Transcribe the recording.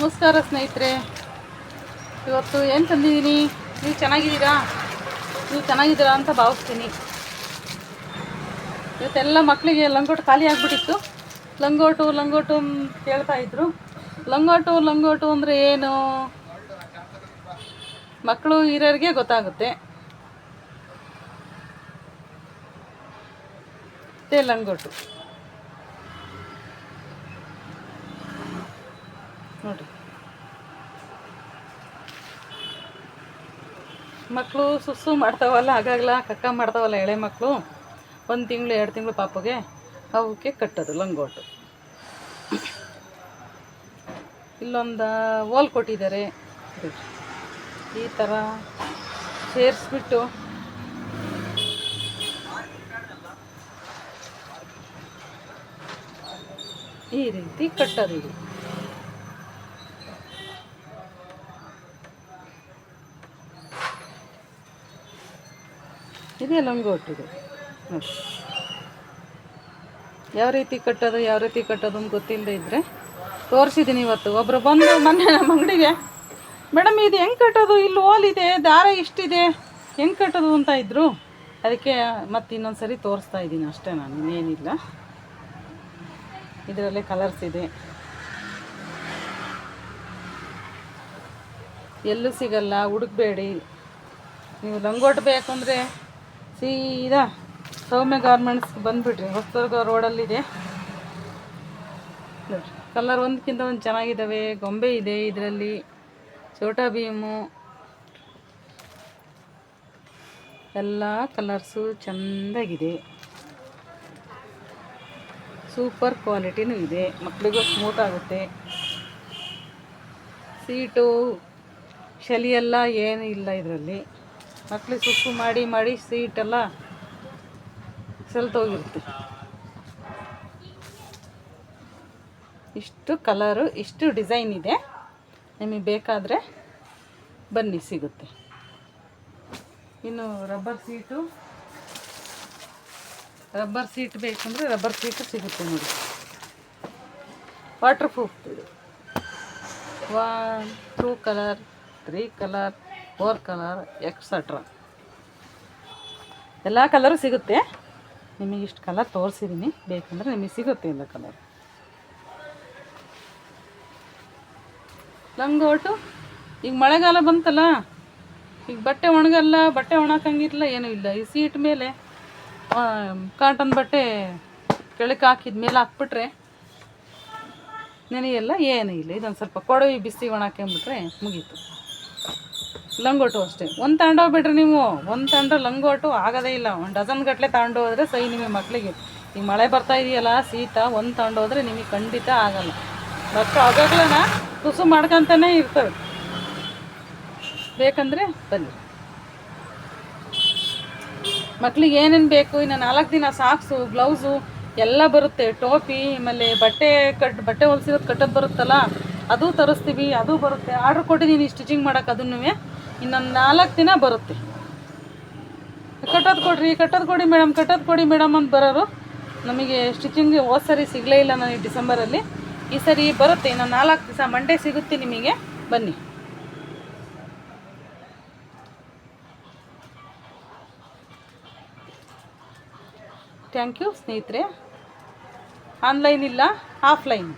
ನಮಸ್ಕಾರ ಸ್ನೇಹಿತರೆ. ಇವತ್ತು ಏನು ತಂದಿದ್ದೀನಿ, ನೀವು ಚೆನ್ನಾಗಿದ್ದೀರಾ ಅಂತ ಭಾವಿಸ್ತೀನಿ. ಇವತ್ತೆಲ್ಲ ಮಕ್ಕಳಿಗೆ ಲಂಗೋಟು ಖಾಲಿ ಆಗಿಬಿಟ್ಟಿತ್ತು. ಲಂಗೋಟು ಕೇಳ್ತಾಯಿದ್ರು. ಲಂಗೋಟು ಅಂದರೆ ಏನು, ಮಕ್ಕಳು ಹಿರಿಯರಿಗೆ ಗೊತ್ತಾಗುತ್ತೆ. ಲಂಗೋಟು ನೋಡಿರಿ, ಮಕ್ಕಳು ಸುಸ್ಸು ಮಾಡ್ತಾವಲ್ಲ, ಆಗಾಗಲ ಕಕ್ಕ ಮಾಡ್ತಾವಲ್ಲ ಎಳೆ ಮಕ್ಕಳು, 1 ತಿಂಗಳು 2 ತಿಂಗಳು ಪಾಪಗೆ, ಅವಕ್ಕೆ ಕಟ್ಟೋದು ಲಂಗೋಟು. ಇಲ್ಲೊಂದು ಓಲ್ ಕೊಟ್ಟಿದ್ದಾರೆ, ಈ ಥರ ಸೇರಿಸ್ಬಿಟ್ಟು ಈ ರೀತಿ ಕಟ್ಟೋದು. ಇದು ಇದೇ ಲಂಗೋಟು. ಇದು ನೋಡಿ, ಯಾವ ರೀತಿ ಕಟ್ಟೋದು ಅಂತ ಗೊತ್ತಿಲ್ಲದೆ ಇದ್ದರೆ ತೋರಿಸಿದ್ದೀನಿ. ಇವತ್ತು ಒಬ್ಬರು ಬಂದು ಮೊನ್ನೆ ನಮ್ಮ ಅಂಗಡಿಗೆ, ಮೇಡಮ್ ಇದು ಹೆಂಗೆ ಕಟ್ಟೋದು, ಇಲ್ಲಿ ಓಲಿದೆ, ದಾರ ಇಷ್ಟಿದೆ, ಹೆಂಗೆ ಕಟ್ಟೋದು ಅಂತ ಇದ್ದರು. ಅದಕ್ಕೆ ಮತ್ತೆ ಇನ್ನೊಂದು ಸರಿ ತೋರಿಸ್ತಾ ಇದ್ದೀನಿ ಅಷ್ಟೇ, ನಾನು ಇನ್ನೇನಿಲ್ಲ. ಇದರಲ್ಲೇ ಕಲರ್ಸ್ ಇದೆ, ಎಲ್ಲೂ ಸಿಗಲ್ಲ, ಹುಡುಕಬೇಡಿ. ನೀವು ಲಂಗೋಟು ಬೇಕು ಅಂದರೆ ಸೀದಾ ಸೌಮ್ಯ ಗಾರ್ಮೆಂಟ್ಸ್ಗೆ ಬಂದುಬಿಡ್ರಿ, ಹೊಸದುರ್ಗ ರೋಡಲ್ಲಿದೆ. ಕಲರ್ ಒಂದಕ್ಕಿಂತ ಒಂದು ಚೆನ್ನಾಗಿದ್ದಾವೆ. ಗೊಂಬೆ ಇದೆ ಇದರಲ್ಲಿ, ಛೋಟಾ ಭೀಮು, ಎಲ್ಲ ಕಲರ್ಸು ಚೆಂದಾಗಿದೆ. ಸೂಪರ್ ಕ್ವಾಲಿಟಿನೂ ಇದೆ, ಮಕ್ಕಳಿಗೂ ಸ್ಮೂತ್ ಆಗುತ್ತೆ. ಸೀಟು ಚಳಿ ಎಲ್ಲ ಏನೂ ಇಲ್ಲ ಇದರಲ್ಲಿ. ಮಕ್ಕಳಿಗೆ ಸುಕ್ಕು ಮಾಡಿ ಸೀಟೆಲ್ಲ ಸೆಲ್ತೋಗಿರುತ್ತೆ. ಇಷ್ಟು ಕಲರು, ಇಷ್ಟು ಡಿಸೈನ್ ಇದೆ. ನಿಮಗೆ ಬೇಕಾದರೆ ಬನ್ನಿ, ಸಿಗುತ್ತೆ. ಇನ್ನು ರಬ್ಬರ್ ಸೀಟ್ ಬೇಕಂದರೆ ರಬ್ಬರ್ ಸೀಟು ಸಿಗುತ್ತೆ ನೋಡಿ. ವಾಟರ್ ಪ್ರೂಫ್ ಇದು. 1, 2 ಕಲರ್, 3 ಕಲರ್, 4 ಕಲರ್ ಎಕ್ಸೆಟ್ರಾ ಎಲ್ಲ ಕಲರು ಸಿಗುತ್ತೆ. ನಿಮಗೆ ಇಷ್ಟು ಕಲರ್ ತೋರಿಸಿದ್ದೀನಿ, ಬೇಕಂದರೆ ನಿಮಗೆ ಸಿಗುತ್ತೆ ಎಲ್ಲ ಕಲರ್. ಲಂಗೋಟು ಈಗ ಮಳೆಗಾಲ ಬಂತಲ್ಲ, ಈಗ ಬಟ್ಟೆ ಒಣಗಲ್ಲ, ಬಟ್ಟೆ ಒಣಕಂಗಿರಲ್ಲ, ಏನೂ ಇಲ್ಲ. ಈ ಸೀಟ್ ಮೇಲೆ ಕಾಟನ್ ಬಟ್ಟೆ ಕೆಳಕ್ಕೆ ಹಾಕಿದ ಮೇಲೆ ಹಾಕ್ಬಿಟ್ರೆ ನೆನೆಯಲ್ಲ, ಏನೂ ಇಲ್ಲ. ಇದೊಂದು ಸ್ವಲ್ಪ ಕೊಡವಿ ಬಿಸಿ ಒಣಾಕೊಂಬಿಟ್ರೆ ಮುಗೀತು. ಲಂಗೋಟು ಅಷ್ಟೇ. ಒಂದು ತಗೊಂಡೋಗ್ಬಿಟ್ರಿ ನೀವು, ಒಂದು ತಗೊಂಡ್ರೆ ಲಂಗೋಟು ಆಗೋದೇ ಇಲ್ಲ. 1 ಡಜನ್ ಗಟ್ಟಲೆ ತಗೊಂಡೋದ್ರೆ ಸೈ ನಿಮಗೆ ಮಕ್ಕಳಿಗೆ. ಈಗ ಮಳೆ ಬರ್ತಾ ಇದೆಯಲ್ಲ, ಶೀತ, ಒಂದು ತಗೊಂಡೋದ್ರೆ ನಿಮಗೆ ಖಂಡಿತ ಆಗಲ್ಲ. ಮಕ್ಕಳು ಆಗಾಗ್ಲನ ತುಸು ಮಾಡ್ಕೊತಾನೆ ಇರ್ತವೆ. ಬೇಕಂದರೆ ಬನ್ನಿ. ಮಕ್ಕಳಿಗೆ ಏನೇನು ಬೇಕು, ಇನ್ನು 4 ದಿನ ಸಾಕ್ಸು, ಗ್ಲೌಸು ಎಲ್ಲ ಬರುತ್ತೆ. ಟೋಪಿ, ಆಮೇಲೆ ಬಟ್ಟೆ ಹೊಲಿಸಿರೋದು ಕಟ್ಟೋದು ಬರುತ್ತಲ್ಲ, ಅದು ತರಿಸ್ತೀವಿ, ಅದು ಬರುತ್ತೆ. ಆರ್ಡ್ರ್ ಕೊಟ್ಟಿದ್ದೀನಿ ಸ್ಟಿಚಿಂಗ್ ಮಾಡೋಕೆ, ಅದನ್ನು ಇನ್ನೊಂದು 4 ದಿನ ಬರುತ್ತೆ. ಕಟ್ಟೋದು ಕೊಡಿ ಮೇಡಮ್ ಅಂತ ಬರೋರು ನಮಗೆ ಸ್ಟಿಚಿಂಗ್ ಹೋದ ಸರಿ ಸಿಗಲೇ ಇಲ್ಲ ನನಗೆ ಡಿಸೆಂಬರಲ್ಲಿ. ಈ ಸರಿ ಬರುತ್ತೆ, ಇನ್ನೊಂದು 4 ದಿವಸ, ಮಂಡೇ ಸಿಗುತ್ತೆ ನಿಮಗೆ, ಬನ್ನಿ. ಥ್ಯಾಂಕ್ ಯು ಸ್ನೇಹಿತರೆ. ಆನ್ಲೈನ್ ಇಲ್ಲ, ಆಫ್ಲೈನ್.